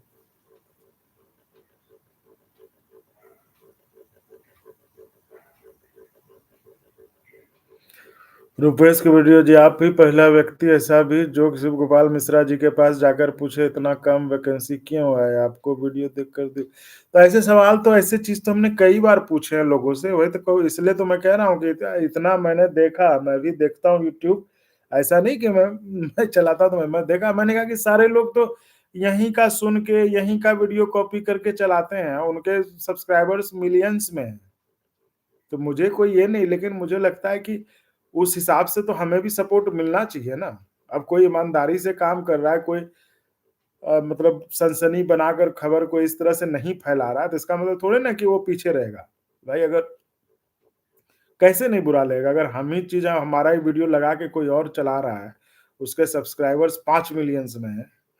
रुपेश की वीडियो जी, आप ही पहला व्यक्ति ऐसा भी जो शिव गोपाल मिश्रा जी के पास जाकर पूछे इतना कम वैकेंसी क्यों है? आपको वीडियो देखकर तो ऐसे सवाल, तो ऐसे चीज़ तो हमने कई बार पूछे हैं लोगों से, वही तो कहूँ, इसलिए तो मैं कह रहा हूँ कि इतना मैंने देखा, मैं भी देखता हूँ यूट्यूब। ऐसा नहीं कि मैं चलाता तो मैं देखा, मैंने कहा कि सारे लोग तो यहीं का सुन के, यहीं का वीडियो कॉपी करके चलाते हैं, उनके सब्सक्राइबर्स मिलियंस में हैं। तो मुझे कोई ये नहीं, लेकिन मुझे लगता है कि उस हिसाब से तो हमें भी सपोर्ट मिलना चाहिए ना। अब कोई ईमानदारी से काम कर रहा है, कोई मतलब सनसनी बनाकर खबर को इस तरह से नहीं फैला रहा है, तो इसका मतलब थोड़ी ना कि वो पीछे रहेगा। भाई अगर, कैसे नहीं बुरा लगेगा अगर हम ही चीज़, हमारा ही वीडियो लगा के कोई और चला रहा है, उसके सब्सक्राइबर्स 5 मिलियंस में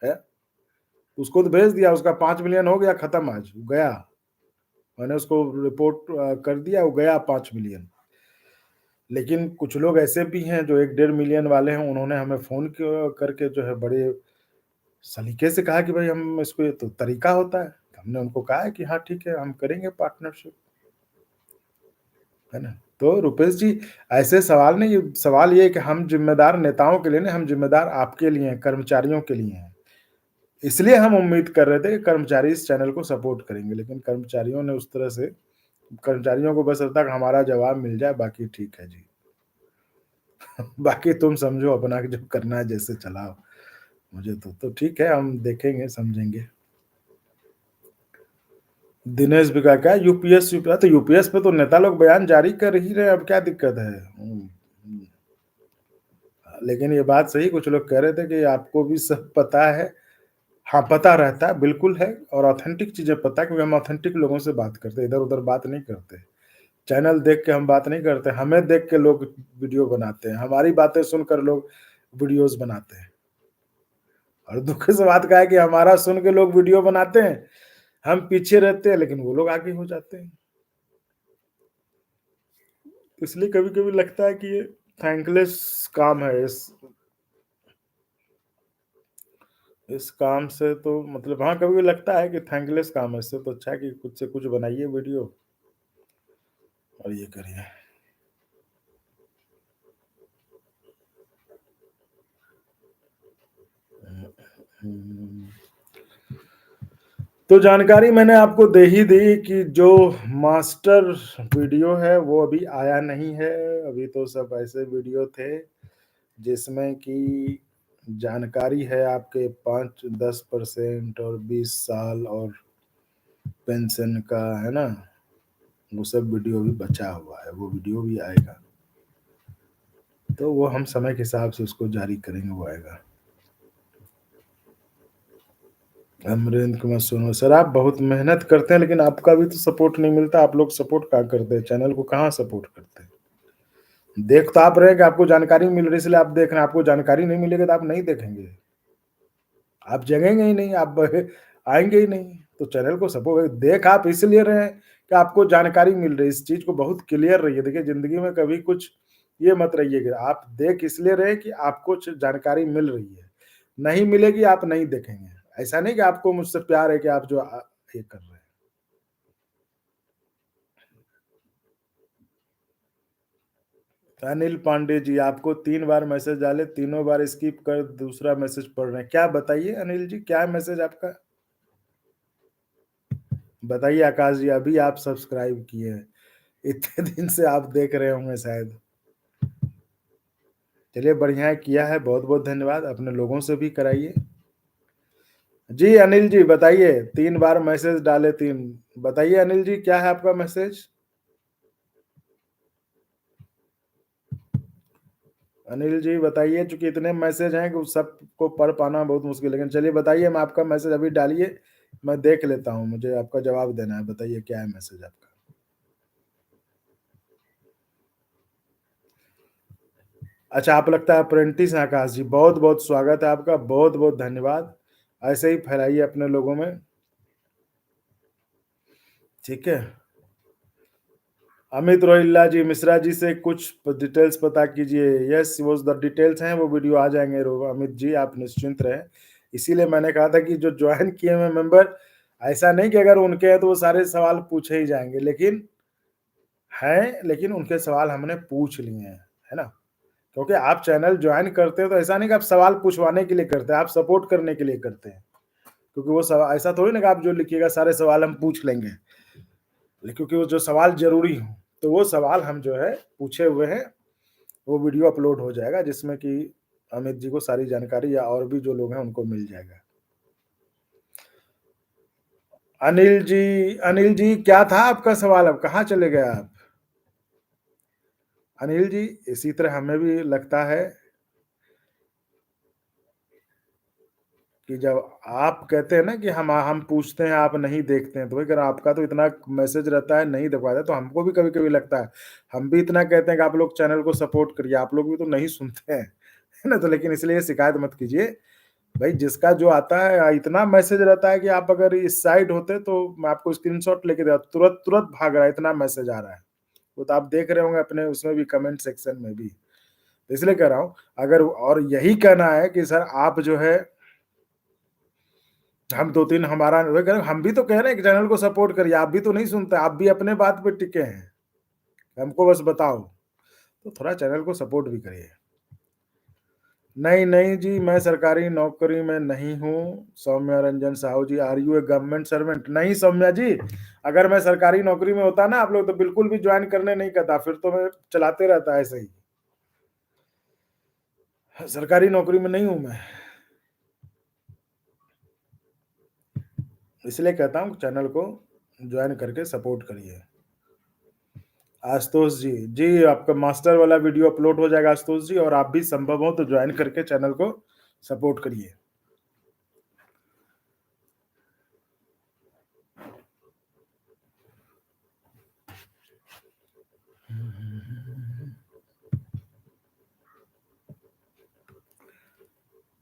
है? उसको तो भेज दिया, उसका 5 मिलियन हो गया, खत्म, आज गया। मैंने उसको रिपोर्ट कर दिया, वो गया 5 मिलियन। लेकिन कुछ लोग ऐसे भी हैं जो 1 डेढ़ मिलियन वाले हैं, उन्होंने हमें फ़ोन करके जो है बड़े सलीके से कहा कि भाई हम इसको, ये तो तरीका होता है। तो हमने उनको कहा है कि हाँ ठीक है, हम करेंगे पार्टनरशिप, है ना? तो रुपेश जी, ऐसे सवाल नहीं, सवाल ये है कि हम ज़िम्मेदार नेताओं के लिए नहीं, हम ज़िम्मेदार आपके लिए हैं, कर्मचारियों के लिए हैं। इसलिए हम उम्मीद कर रहे थे कि कर्मचारी इस चैनल को सपोर्ट करेंगे, लेकिन कर्मचारियों ने उस तरह से, कर्मचारियों को बस अब तक हमारा जवाब मिल जाए, बाकी ठीक है जी। बाकी तुम समझो अपना, जो करना है जैसे चलाओ। मुझे तो ठीक है, हम देखेंगे, समझेंगे। दिनेश भी कहा क्या यूपीएस यूपीएस, तो यूपीएस पे तो नेता लोग बयान जारी कर ही रहे हैं, अब क्या दिक्कत है? लेकिन ये बात सही, कुछ लोग कह रहे थे कि आपको भी सब पता है। हाँ, पता रहता है, बिल्कुल है, और ऑथेंटिक चीज़ें पता है, क्योंकि हम ऑथेंटिक लोगों से बात करते हैं, इधर-उधर बात नहीं करते। चैनल देख के हम बात नहीं करते, हमें देख के लोग वीडियो बनाते हैं, हमारी बातें सुनकर लोग वीडियोज़ बनाते हैं। और दुःख से बात क्या है कि हमारा सुन के लोग वीडियो बनाते हैं, हम पीछे रहते हैं, लेकिन वो लोग आगे हो जाते हैं। इसलिए कभी-कभी लगता है कि ये थैंकलेस काम है, इस काम से तो मतलब, हाँ, कभी-कभी लगता है कि थैंकलेस काम है, इससे तो अच्छा है कि कुछ से कुछ बनाइए वीडियो, और ये करिए। तो जानकारी मैंने आपको दे ही दी कि जो मास्टर वीडियो है वो अभी आया नहीं है। अभी तो सब ऐसे वीडियो थे जिसमें कि जानकारी है आपके 5-10% और 20 साल और पेंशन का, है ना। वो सब वीडियो भी बचा हुआ है, वो वीडियो भी आएगा। तो वो हम समय के हिसाब से उसको जारी करेंगे, वो आएगा। अमरेंद्र कुमार सोनू सर, आप बहुत मेहनत करते हैं लेकिन आपका भी तो सपोर्ट नहीं मिलता। आप लोग सपोर्ट कहाँ करते हैं, चैनल को कहाँ सपोर्ट करते हैं। देख तो आप रहे हैं कि आपको जानकारी मिल रही है इसलिए आप देख रहे हैं। आपको जानकारी नहीं मिलेगी तो आप नहीं देखेंगे, आप जगेंगे ही नहीं, आप आएंगे ही नहीं। तो चैनल को सपोर्ट देख आप इसलिए रहे हैं कि आपको जानकारी मिल रही है। इस चीज को बहुत क्लियर रहिए। देखिए जिंदगी में कभी कुछ ये मत रहिएगा, आप देख इसलिए रहे कि आपको जानकारी मिल रही है। नहीं मिलेगी आप नहीं देखेंगे। ऐसा नहीं कि आपको मुझसे प्यार है कि आप जो ये कर रहे हैं। अनिल पांडे जी, आपको 3 बार मैसेज डाले, तीनों बार स्किप कर दूसरा मैसेज पढ़ रहे हैं। क्या बताइए अनिल जी, क्या मैसेज आपका बताइए। आकाश जी, अभी आप सब्सक्राइब किए हैं, इतने दिन से आप देख रहे होंगे शायद। चलिए बढ़िया है, किया है, बहुत बहुत धन्यवाद। अपने लोगों से भी कराइए। जी अनिल जी बताइए, 3 बार मैसेज डाले, तीन बताइए अनिल जी, क्या है आपका मैसेज। अनिल जी बताइए, चूंकि इतने मैसेज हैं कि उस सबको पढ़ पाना बहुत मुश्किल है। लेकिन चलिए बताइए, मैं आपका मैसेज अभी डालिए, मैं देख लेता हूँ, मुझे आपका जवाब देना है। बताइए क्या है मैसेज आपका। अच्छा, आप लगता है अप्रेंटिस हैं आकाश जी, बहुत बहुत स्वागत है आपका, बहुत बहुत धन्यवाद। ऐसे ही फैलाइए अपने लोगों में, ठीक है। अमित रोहिल्ला जी, मिश्रा जी से कुछ डिटेल्स पता कीजिए। यस, वो द डिटेल्स हैं, वो वीडियो आ जाएंगे। अमित जी आप निश्चिंत रहें। इसीलिए मैंने कहा था कि जो ज्वाइन किए हुए मेंबर, ऐसा नहीं कि अगर उनके हैं तो वो सारे सवाल पूछे ही जाएंगे, लेकिन हैं, लेकिन उनके सवाल हमने पूछ लिए हैं, है ना। क्योंकि आप चैनल ज्वाइन करते हो तो ऐसा नहीं कि आप सवाल पूछवाने के लिए करते हैं, आप सपोर्ट करने के लिए करते हैं। क्योंकि वो सवाल ऐसा थोड़ी ना कि आप जो लिखिएगा सारे सवाल हम पूछ लेंगे, क्योंकि वो जो सवाल जरूरी हो तो वो सवाल हम जो है पूछे हुए हैं। वो वीडियो अपलोड हो जाएगा जिसमें कि अमित जी को सारी जानकारी, या और भी जो लोग हैं उनको मिल जाएगा। अनिल जी क्या था आपका सवाल, अब कहाँ चले गए आप। अनिल जी, इसी तरह हमें भी लगता है कि जब आप कहते हैं ना कि हम पूछते हैं आप नहीं देखते हैं, तो भाई अगर आपका तो इतना मैसेज रहता है नहीं देख पाते, तो हमको भी कभी कभी लगता है। हम भी इतना कहते हैं कि आप लोग चैनल को सपोर्ट करिए, आप लोग भी तो नहीं सुनते हैं, है ना। तो लेकिन इसलिए शिकायत मत कीजिए भाई, जिसका जो आता है। इतना मैसेज रहता है कि आप अगर इस साइड होते तो मैं आपको स्क्रीनशॉट लेके दे, तुरंत तुरंत भाग रहा है, इतना मैसेज आ रहा है। वो तो आप देख रहे होंगे अपने उसमें भी, कमेंट सेक्शन में भी। तो इसलिए कह रहा हूँ, अगर और यही कहना है कि सर आप जो है, हम 2-3 हमारा हम भी तो कह रहे हैं कि चैनल को सपोर्ट करिए, आप भी तो नहीं सुनते, आप भी अपने बात पे टिके हैं, हमको बस बताओ। तो थोड़ा चैनल को सपोर्ट भी करिए। नहीं नहीं जी, मैं सरकारी नौकरी में नहीं हूँ। Soumya Ranjan Sahu ji, are you a government servant. नहीं सौम्या जी, अगर मैं सरकारी नौकरी में होता ना आप लोग, तो बिल्कुल भी ज्वाइन करने नहीं कहता, फिर तो मैं चलाते रहता ऐसे ही। सरकारी नौकरी में नहीं हूं मैं, इसलिए कहता हूँ चैनल को ज्वाइन करके सपोर्ट करिए। आशुतोष जी, जी आपका मास्टर वाला वीडियो अपलोड हो जाएगा आशुतोष जी, और आप भी संभव हो तो ज्वाइन करके चैनल को सपोर्ट करिए।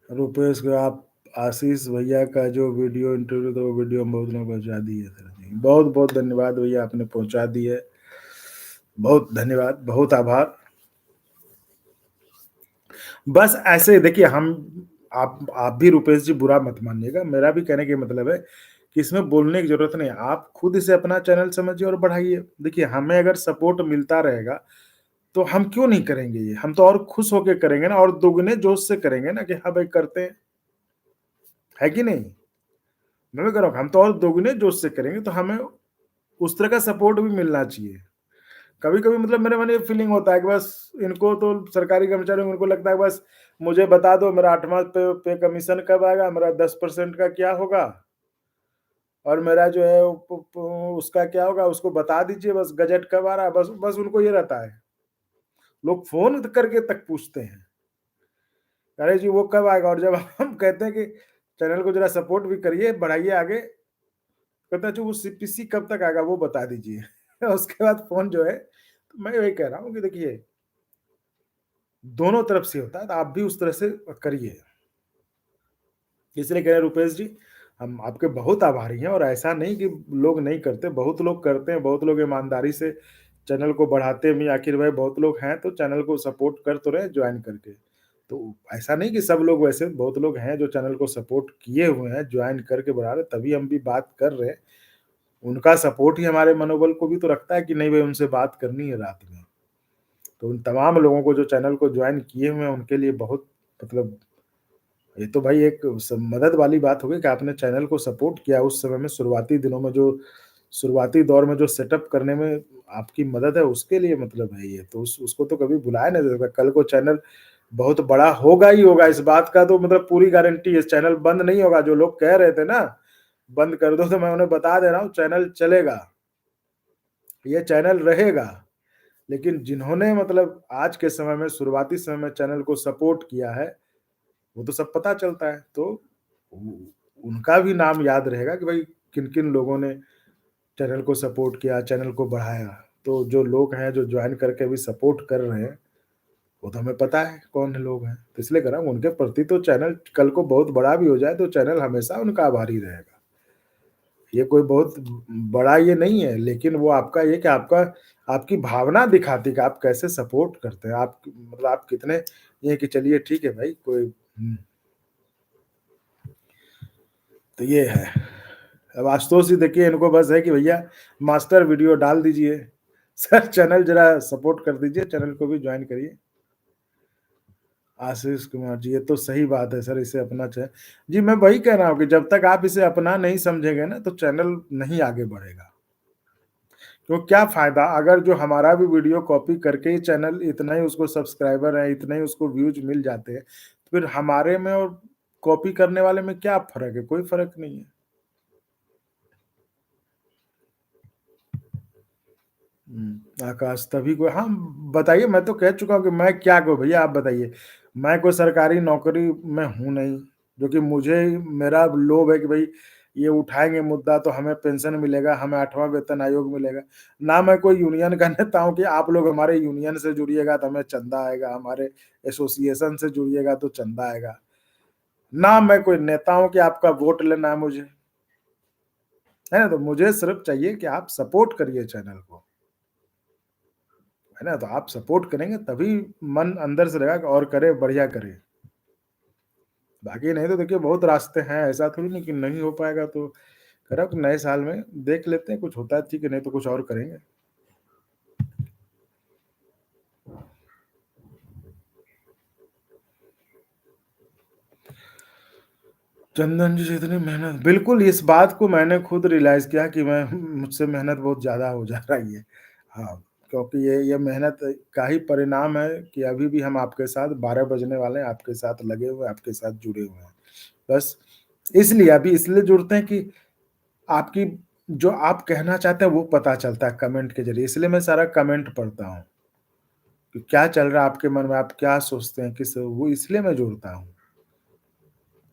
रुपेश को आप, आशीष भैया का जो वीडियो इंटरव्यू था वो वीडियो हम बहुत लोगों को पहुंचा दी है सर जी, बहुत बहुत धन्यवाद भैया, आपने पहुंचा दी है, बहुत धन्यवाद, बहुत आभार। बस ऐसे देखिए, हम आप भी रुपेश जी बुरा मत मानिएगा, मेरा भी कहने का मतलब है कि इसमें बोलने की ज़रूरत नहीं है। आप खुद इसे अपना चैनल समझिए और बढ़ाइए। देखिए, हमें अगर सपोर्ट मिलता रहेगा, तो हम क्यों नहीं करेंगे ये? हम तो और खुश होके करेंगे ना, और दोगुने जोश से करेंगे ना कि हाँ भाई करते हैं, है कि नहीं? मैं भी कह रहा हूँ, हम तो और दोगुने जोश से करेंगे, तो हमें उस तरह का सपोर्ट भी मिलना चाहिए। कभी-कभी मतलब मेरे मन में फीलिंग होता है कि बस इनको तो सरकारी कर्मचारियों को इनको लगता है बस मुझे बता दो मेरा 8वाँ पे पे कमीशन कब आएगा, मेरा 10% का क्या होगा और मेरा जो है वो प प उसका क्या होगा, उसको बता दीजिए बस गज़ट कब आ रहा है, बस बस उनको ये रहता है। लोग फ़ोन करके तक पूछते हैं, अरे जी वो कब आएगा? और जब हम कहते हैं कि चैनल को ज़रा सपोर्ट भी करिए, बढ़ाइए आगे, कहता है जो वो सीपीसी कब तक आएगा वो बता दीजिए। उसके बाद फ़ोन जो है, तो मैं वही कह रहा हूँ कि देखिए दोनों तरफ से होता है, तो आप भी उस तरह से करिए। इसलिए कह रहे हैं रुपेश जी, हम आपके बहुत आभारी हैं और ऐसा नहीं कि लोग नहीं करते, बहुत लोग करते हैं, बहुत लोग ईमानदारी से चैनल को बढ़ाते भी, आखिर भाई बहुत लोग हैं तो चैनल को सपोर्ट कर तो रहे हैं जॉइन करके। तो ऐसा नहीं कि सब लोग वैसे, बहुत लोग हैं जो चैनल को सपोर्ट किए हुए हैं, जॉइन करके बढ़ा रहे हैं, तभी हम भी बात कर रहे हैं। उनका सपोर्ट ही हमारे मनोबल को भी तो रखता है कि नहीं भाई उनसे बात करनी है रात में। तो उन तमाम लोगों को जो चैनल को जॉइन किए हुए हैं उनके लिए बहुत मतलब ये तो भाई एक मदद वाली बात हो गई कि आपने चैनल को सपोर्ट किया उस समय में शुरुआती दिनों में जो शुरुआती दौर में जो सेटअप करने में आपकी मदद है उसके लिए मतलब है ये। तो उसको तो कभी भुलाया नहीं जा सकता। कल को चैनल बहुत बड़ा होगा ही होगा, इस बात का तो मतलब पूरी गारंटी है। चैनल बंद नहीं होगा, जो लोग कह रहे थे ना, बंद कर दो, तो मैं उन्हें बता दे रहा हूँ चैनल चलेगा, ये चैनल रहेगा। लेकिन जिन्होंने मतलब आज के समय में शुरुआती समय में चैनल को सपोर्ट किया है, वो तो सब पता चलता है। तो उ उनका भी नाम याद रहेगा कि भाई किन-किन लोगों ने चैनल को सपोर्ट किया, चैनल को बढ़ाया। तो जो लोग हैं, जो जॉइन करके अभी सपोर्ट कर रहे हैं, वो तो हमें पता है कौन लोग हैं। तो इसलिए कह रहा हूँ उनके प्रति तो चैनल कल को बहुत बड़ा भी हो जाए तो चैनल हमेशा उनका आभारी रहेगा। ये कोई बहुत बड़ा ये नहीं है, लेकिन वो आपका ये कि आपका आपकी भावना दिखाती है कि आप कैसे सपोर्ट करते हैं। आप मतलब आप कितने ये कि चलिए ठीक है भाई कोई तो ये है। अब आशुतोष जी देखिए इनको बस है कि भैया मास्टर वीडियो डाल दीजिए। सर चैनल ज़रा सपोर्ट कर दीजिए, चैनल को भी जॉइन करिए। आशीष कुमार जी, ये तो सही बात है सर, इसे अपना च जी, मैं वही कह रहा हूँ कि जब तक आप इसे अपना नहीं समझेंगे ना, तो चैनल नहीं आगे बढ़ेगा। तो क्या फ़ायदा अगर जो हमारा भी वीडियो कॉपी करके ही चैनल इतना ही उसको सब्सक्राइबर है, इतने ही उसको व्यूज़ मिल जाते हैं, तो फिर हमारे में और कॉपी करने वाले में क्या फ़र्क है? कोई फ़र्क नहीं है। आकाश तभी को हाँ, बताइए मैं तो कह चुका हूँ कि मैं क्या कहूँ भैया आप बताइए। मैं कोई सरकारी नौकरी में हूँ नहीं, जो कि मुझे मेरा लोभ है कि भई ये उठाएँगे मुद्दा तो हमें पेंशन मिलेगा, हमें 8वाँ वेतन आयोग मिलेगा। ना मैं कोई यूनियन का नेता हूँ कि आप लोग हमारे यूनियन से जुड़िएगा तो हमें चंदा आएगा, हमारे एसोसिएशन से जुड़िएगा तो चंदा आएगा। ना मैं कोई नेता हूँ कि आपका वोट लेना है मुझे, है ना? तो मुझे सिर्फ़ चाहिए कि आप सपोर्ट करिए चैनल को। है ना? तो आप सपोर्ट करेंगे तभी मन अंदर से रहेगा कि और करे, बढ़िया करे। बाकी नहीं तो देखिए बहुत रास्ते हैं, ऐसा थोड़ी नहीं कि नहीं हो पाएगा तो कह रहा हूँ कि नए साल में देख लेते हैं, कुछ होता है ठीक है, नहीं तो कुछ और करेंगे। चंदन जी से इतनी मेहनत बिल्कुल इस बात को मैंने खुद रियलाइज़ किया कि मैं मुझसे मेहनत बहुत ज़्यादा हो जा रही है। हाँ, क्योंकि ये मेहनत का ही परिणाम है कि अभी भी हम आपके साथ 12 बजने वाले हैं, आपके साथ लगे हुए हैं, आपके साथ जुड़े हुए हैं। बस इसलिए अभी इसलिए जुड़ते हैं कि आपकी जो आप कहना चाहते हैं वो पता चलता है कमेंट के ज़रिए, इसलिए मैं सारा कमेंट पढ़ता हूँ, कि क्या चल रहा है आपके मन में, आप क्या सोचते हैं, किस वो इसलिए मैं जुड़ता हूँ।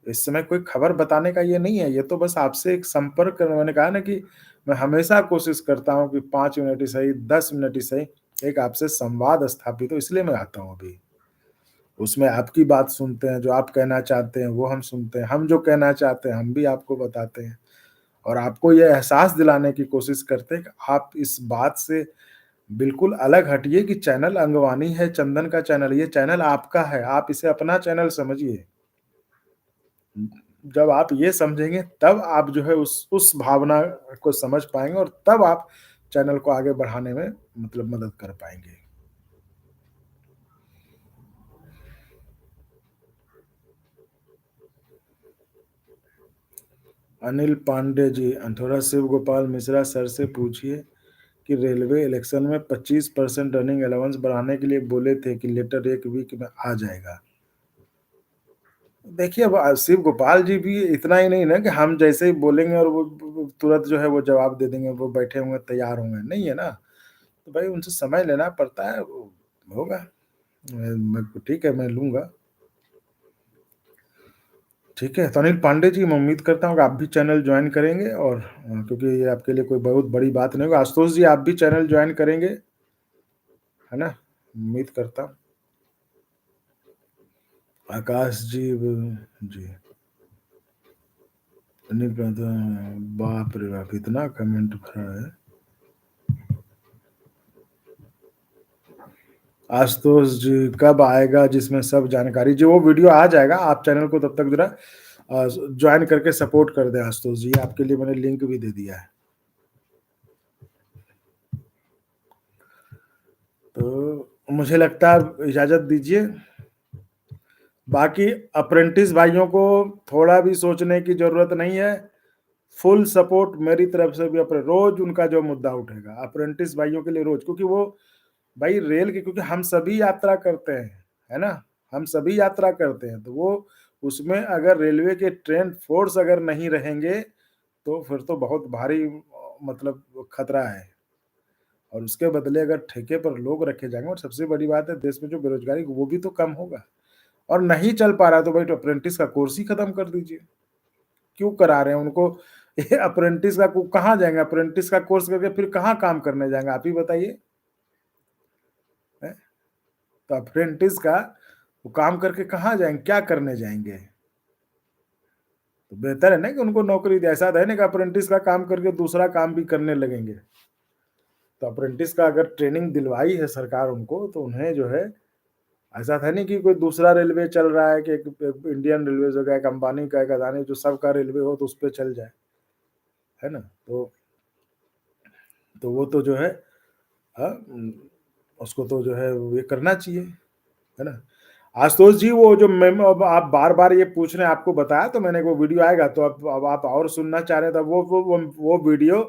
इस समय कोई खबर बताने का ये नहीं है, ये तो बस आपसे एक संपर्क करना मैंने कहा ना कि मैं हमेशा कोशिश करता हूँ कि 5 मिनट ही सही, 10 मिनट ही सही, एक आपसे संवाद स्थापित हो इसलिए मैं आता हूँ अभी। उसमें आपकी बात सुनते हैं, जो आप कहना चाहते हैं वो हम सुनते हैं, हम जो कहना चाहते हैं हम भी आपको बताते हैं। और आपको ये एहसास दिलाने की कोशिश करते हैं कि आप इस बात से बिल्कुल अलग हटिए कि चैनल अंगवानी है, चंदन का चैनल, ये चैनल आपका है, आप इसे अपना चैनल समझिए। जब आप ये समझेंगे तब आप जो है उस भावना को समझ पाएँगे और तब आप चैनल को आगे बढ़ाने में मतलब मदद कर पाएँगे। अनिल पांडे जी, थोड़ा शिव गोपाल मिश्रा सर से पूछिए कि रेलवे इलेक्शन में 25% रनिंग अलाउंस बढ़ाने के लिए बोले थे कि लेटर 1 वीक में आ जाएगा। देखिए, अब शिव गोपाल जी भी इतना ही नहीं ना कि हम जैसे ही बोलेंगे और वो तुरंत जो है वो जवाब दे देंगे, वो बैठे होंगे, तैयार होंगे, नहीं है ना। तो भाई उनसे समय लेना पड़ता है, वो होगा। मैं ठीक है, मैं लूँगा। ठीक है, तो अनिल पांडे जी, मैं उम्मीद करता हूँ कि आप भी चैनल जॉइन करेंगे और क्योंकि ये आपके लिए कोई बहुत बड़ी बात नहीं होगी। आशुतोष जी, आप भी चैनल जॉइन करेंगे, है ना? उम्मीद करता हूँ। आकाश जी जी। अनिल बाप रे बाप! इतना कमेंट भरा है। आशुतोष जी, कब आएगा जिसमें सब जानकारी? जी, वो वीडियो आ जाएगा, आप चैनल को तब तक ज़रा जॉइन करके सपोर्ट कर दें आशुतोष जी, आपके लिए मैंने लिंक भी दे दिया है। तो मुझे लगता है अब इजाज़त दीजिए। बाकी अप्रेंटिस भाइयों को थोड़ा भी सोचने की ज़रूरत नहीं है। फुल सपोर्ट मेरी तरफ से भी, अपने रोज़ उनका जो मुद्दा उठेगा, अप्रेंटिस भाइयों के लिए रोज़, क्योंकि वो भाई रेल की, क्योंकि हम सभी यात्रा करते हैं, है ना? हम सभी यात्रा करते हैं, तो वो उसमें अगर रेलवे के ट्रेन फ़ोर्स अगर नहीं रहेंगे, तो फिर तो बहुत भारी मतलब खतरा है। और उसके बदले अगर ठेके पर लोग रखे जाएँगे, और सबसे बड़ी बात है देश में जो बेरोज़गारी वो भी तो कम होगा। और नहीं चल पा रहा है तो भाई तो अप्रेंटिस का कोर्स ही खत्म कर दीजिए। क्यों करा रहे हैं उनको? ये अप्रेंटिस का कहाँ जाएँगे? अप्रेंटिस का कोर्स करके फिर कहाँ काम करने जाएँगे? आप ही बताइए, हैं? तो अप्रेंटिस का वो काम करके कहाँ जाएँगे? क्या करने जाएँगे? तो बेहतर है ना कि उनको नौकरी दें। ऐसा तो है नहीं कि अप्रेंटिस का काम करके दूसरा काम भी करने लगेंगे। तो अप्रेंटिस का अगर ट्रेनिंग दिलवाई है सरकार उनको, तो उन्हें जो है, ऐसा था नहीं कि कोई दूसरा रेलवे चल रहा है कि एक एक इंडियन रेलवेज़ हो गया, एक अंबानी का, एक अदानी, जो सबका रेलवे हो तो उस पे चल जाए, है ना? तो वो तो जो है उसको तो जो है ये करना चाहिए, है ना? आशुतोष जी, वो जो मेम अब आप बार-बार ये पूछ रहे हैं, आपको बताया तो मैंने, वो वीडियो आएगा तो अब आप और सुनना चाह रहे हैं, तो वो वीडियो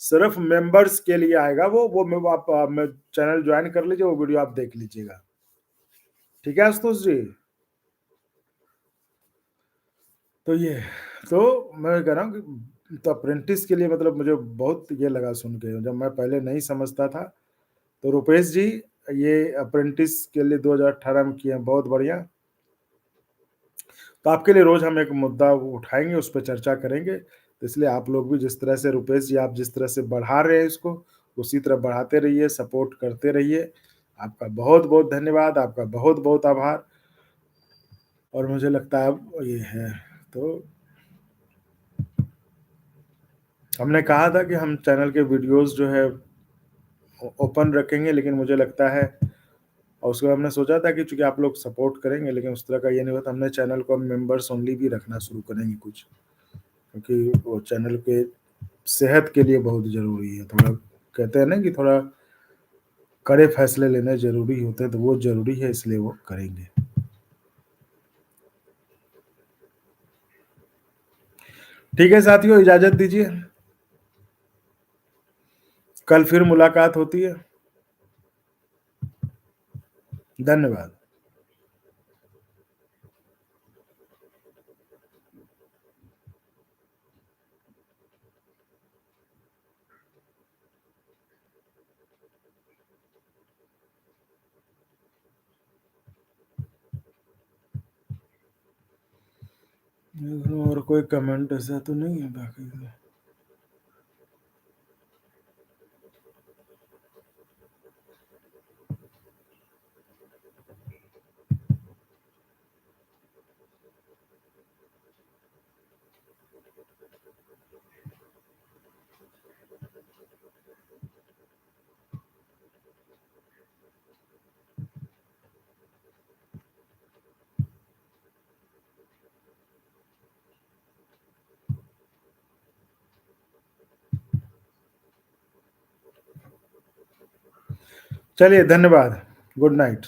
सिर्फ़ मेंबर्स के लिए आएगा, वो मैं आप मैं चैनल जॉइन कर लीजिए, वो वीडियो आप देख लीजिएगा। ठीक है आशुतोष जी? तो ये तो मैं कह रहा हूँ कि तो अप्रेंटिस के लिए मतलब मुझे बहुत ये लगा सुन के, जब मैं पहले नहीं समझता था। तो रुपेश जी, ये अप्रेंटिस के लिए 2018 में किए हैं, बहुत बढ़िया। तो आपके लिए रोज़ हम एक मुद्दा उठाएँगे, उस पे चर्चा करेंगे। तो इसलिए आप लोग भी जिस तरह से, रुपेश जी, आप जिस तरह से बढ़ा रहे हैं इसको, उसी तरह बढ़ाते रहिए, सपोर्ट करते रहिए। आपका बहुत-बहुत धन्यवाद, आपका बहुत-बहुत आभार। और मुझे लगता है अब ये है, तो हमने कहा था कि हम चैनल के वीडियोज़ जो है ओपन रखेंगे, लेकिन मुझे लगता है, और उसके बाद हमने सोचा था कि चूँकि आप लोग सपोर्ट करेंगे, लेकिन उस तरह का ये नहीं हुआ, तो हमने चैनल को अब मेंबर्स ओनली भी रखना शुरू करेंगे कुछ। क्योंकि वो चैनल के सेहत के लिए बहुत ज़रूरी है। थोड़ा कहते हैं ना कि थोड़ा कड़े फैसले लेने ज़रूरी होते हैं, तो वो ज़रूरी है, इसलिए वो करेंगे। ठीक है साथियों, इजाज़त दीजिए। कल फिर मुलाकात होती है। धन्यवाद। और कोई कमेंट ऐसा तो नहीं है बाकी? चलिए धन्यवाद। Good night.